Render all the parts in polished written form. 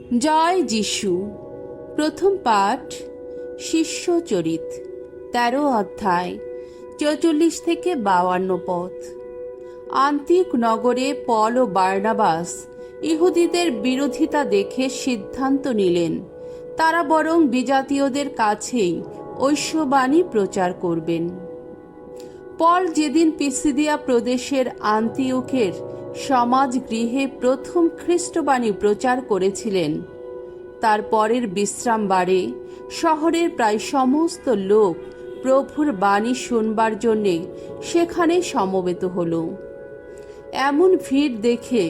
জয় যিশু। প্রথম পাঠ শিষ্য চরিত, 13 অধ্যায় 44 থেকে 52 পদ। আন্তিওখ নগরে পল ও বার্নাবাস ইহুদিদের বিরোধিতা দেখে সিদ্ধান্ত নিলেন তারা বরং বিজাতীয়দের কাছেই ঐশ্ববাণী প্রচার করবেন। পল যেদিন পিসিদিয়া প্রদেশের আন্তিওখের সমাজ গৃহে প্রথম খ্রিস্টবাণী প্রচার করেছিলেন, তার পরের বিশ্রামবারে শহরের প্রায় সমস্ত লোক প্রভুর বাণী শুনবার জন্যে সেখানে সমবেত হল। এমন ভিড় দেখে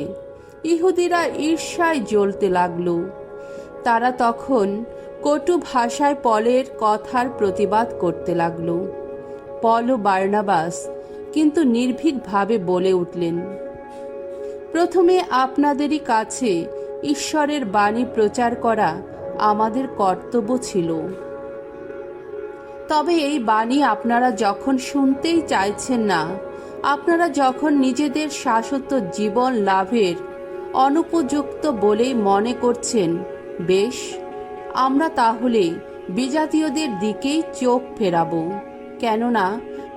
ইহুদিরা ঈর্ষায় জ্বলতে লাগল। তারা তখন কটু ভাষায় পলের কথার প্রতিবাদ করতে লাগল। পল ও বার্নাবাস কিন্তু নির্ভীকভাবে বলে উঠলেন, প্রথমে আপনাদেরই কাছে ঈশ্বরের বাণী প্রচার করা আমাদের কর্তব্য ছিল। তবে এই বাণী আপনারা যখন শুনতেই চাইছেন না, আপনারা যখন নিজেদের শাশ্বত জীবন লাভের অনুপযুক্ত বলেই মনে করছেন, বেশ, আমরা তাহলে বিজাতীয়দের দিকেই চোখ ফেরাবো, কেননা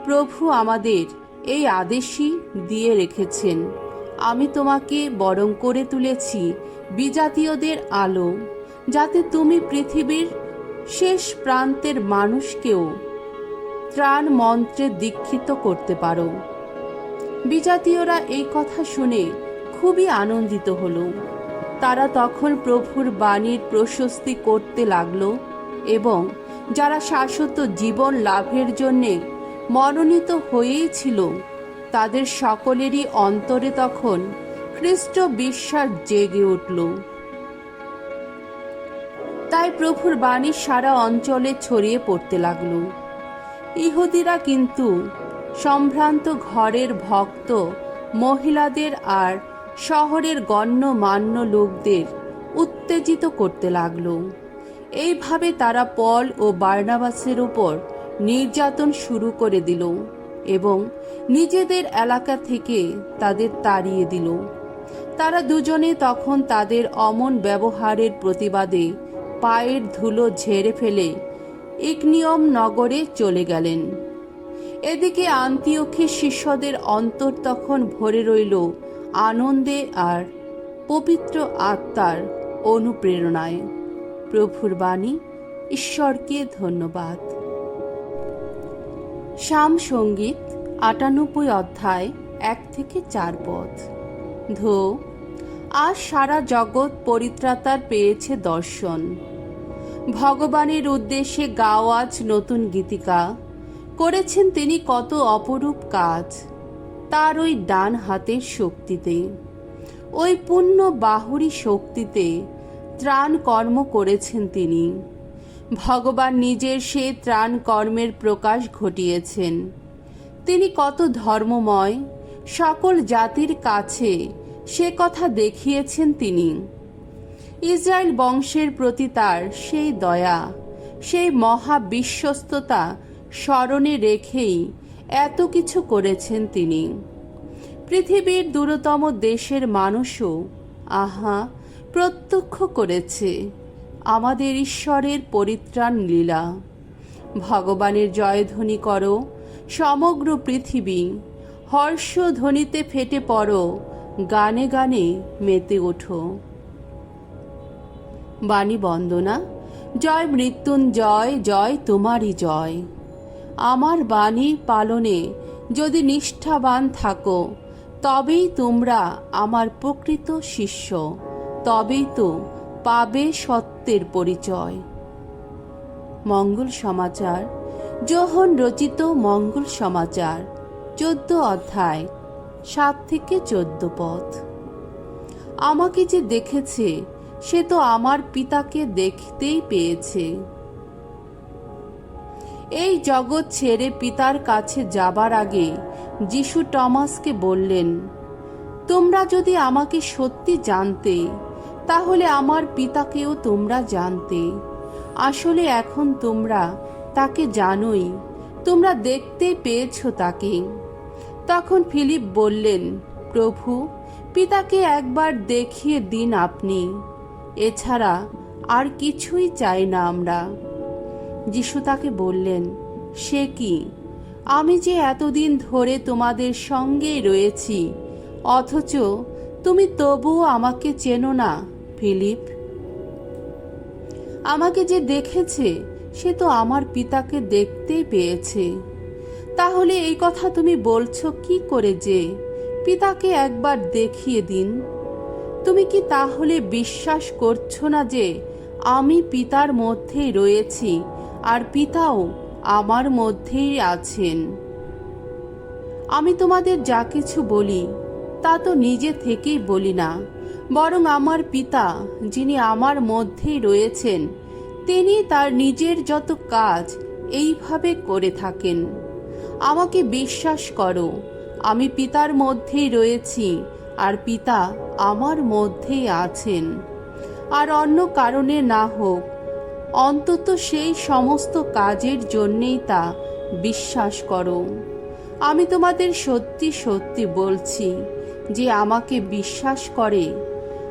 প্রভু আমাদের এই আদেশই দিয়ে রেখেছেন, আমি তোমাকে বরং করে তুলেছি বিজাতীয়দের আলো, যাতে তুমি পৃথিবীর শেষ প্রান্তের মানুষকেও ত্রাণ মন্ত্রে দীক্ষিত করতে পারো। বিজাতীয়রা এই কথা শুনে খুবই আনন্দিত হল। তারা তখন প্রভুর বাণীর প্রশস্তি করতে লাগলো এবং যারা শাশ্বত জীবন লাভের জন্যে মনোনীত হয়েছিল তাদের সকলেরই অন্তরে তখন খ্রিস্ট বিশ্বাস জেগে উঠল। তাই প্রভুর বাণী সারা অঞ্চলে ছড়িয়ে পড়তে লাগল। ইহুদিরা কিন্তু সম্ভ্রান্ত ঘরের ভক্ত মহিলাদের আর শহরের গণ্যমান্য লোকদের উত্তেজিত করতে লাগল। এইভাবে তারা পল ও বার্নাবাসের উপর নির্যাতন শুরু করে দিল এবং নিজেদের এলাকা থেকে তাদের তাড়িয়ে দিল। তারা দুজনে তখন তাদের অমন ব্যবহারের প্রতিবাদে পায়ের ধুলো ঝেড়ে ফেলে ইকনিয়ম নগরে চলে গেলেন। এদিকে আন্তিওখের শিষ্যদের অন্তর তখন ভরে রইল আনন্দে আর পবিত্র আত্মার অনুপ্রেরণায়। প্রভুর বাণী। ঈশ্বরকে ধন্যবাদ। সাম সঙ্গীত 98 অধ্যায় 1 থেকে 4 পদ। ধো, আজ সারা জগৎ পরিত্রাতার পেয়েছে দর্শন। ভগবানের উদ্দেশ্যে গাও আজ নতুন গীতিকা, করেছেন তিনি কত অপরূপ কাজ। তার ওই ডান হাতের শক্তিতে, ওই পুণ্য বাহুরি শক্তিতে ত্রাণ কর্ম করেছেন তিনি। ভগবান নিজের সে ত্রাণ কর্মের প্রকাশ ঘটিয়েছেন। তিনি কত ধর্মময়, সকল জাতির কাছে সে কথা দেখিয়েছেন তিনি। ইসরায়েল বংশের প্রতি তার সেই দয়া, সেই মহা বিশ্বস্ততা স্মরণে রেখেই এত কিছু করেছেন তিনি। পৃথিবীর দূরতম দেশের মানুষও আহা প্রত্যক্ষ করেছে আমাদের ঈশ্বরের পরিত্রাণ লীলা। ভগবানের জয়ধ্বনি করো সমগ্র পৃথিবী, হর্ষধ্বনিতে ফেটে পড়ো, গানে গানে মেতে ওঠো। বাণী বন্দনা। জয় মৃত্যুঞ্জয়, জয় তোমারই জয়। আমার বাণী পালনে যদি নিষ্ঠাবান থাকো, তবেই তোমরা আমার প্রকৃত শিষ্য, তবেই তো পাবে সত্যের পরিচয়। মঙ্গল সমাচার। যোহন রচিত মঙ্গল সমাচার 14 অধ্যায় 7 থেকে 14 পদ। আমাকে যে দেখেছে সে তো আমার পিতাকে দেখতেই পেয়েছে। এই জগৎ ছেড়ে পিতার কাছে যাবার আগে যিশু টমাসকে বললেন, তোমরা যদি আমাকে সত্যি জানতে, তাহলে আমার পিতাকেও তোমরা জানতে। আসলে এখন তোমরা তাকে জানোই, তোমরা দেখতে পেয়েছ তাকে। তখন ফিলিপ বললেন, প্রভু, পিতাকে একবার দেখিয়ে দিন আপনি, এছাড়া আর কিছুই চাই না আমরা। যিশু তাকে বললেন, সে কি? আমি যে এতদিন ধরে তোমাদের সঙ্গেই রয়েছি, অথচ তুমি তবুও আমাকে চেনো না, ফিলিপ? আমাকে যে দেখেছে সে তো আমার পিতাকে দেখতেই পেয়েছে। তাহলে এই কথা তুমি বলছো কি করে যে পিতাকে একবার দেখিয়ে দিন? তুমি কি তাহলে বিশ্বাস করছো না যে আমি পিতার মধ্যেই রয়েছি আর পিতাও আমার মধ্যেই আছেন? আমি তোমাদের যা কিছু বলি তা তো নিজে থেকেই বলি না, বরং আমার পিতা যিনি আমার মধ্যেই রয়েছেন তিনি তার নিজের যত কাজ এইভাবে করে থাকেন। আমাকে বিশ্বাস করো, আমি পিতার মধ্যেই রয়েছি আর পিতা আমার মধ্যেই আছেন। আর অন্য কারণে না হোক, অন্তত সেই সমস্ত কাজের জন্যেই তা বিশ্বাস করো। আমি তোমাদের সত্যি সত্যি বলছি, যে আমাকে বিশ্বাস করে,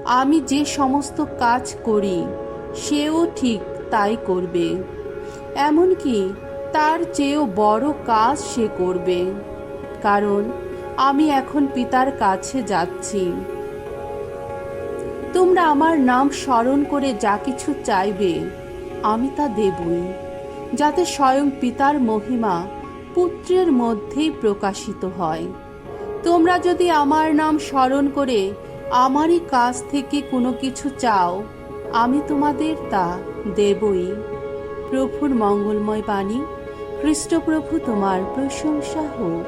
আমি যে সমস্ত কাজ করি সেও ঠিক তাই করবে, এমনকি তার চেয়েও বড় কাজ সে করবে, কারণ আমি এখন পিতার কাছে যাচ্ছি। তোমরা আমার নাম স্মরণ করে যা কিছু চাইবে আমি তা দেবই, যাতে স্বয়ং পিতার মহিমা পুত্রের মধ্যেই প্রকাশিত হয়। তোমরা যদি আমার নাম স্মরণ করে আমারই কাছ থেকে কোনো কিছু চাও, আমি তোমাদের তা দেবই। প্রভুর মঙ্গলময় বাণী। খ্রিস্টপ্রভু তোমার প্রশংসা হোক।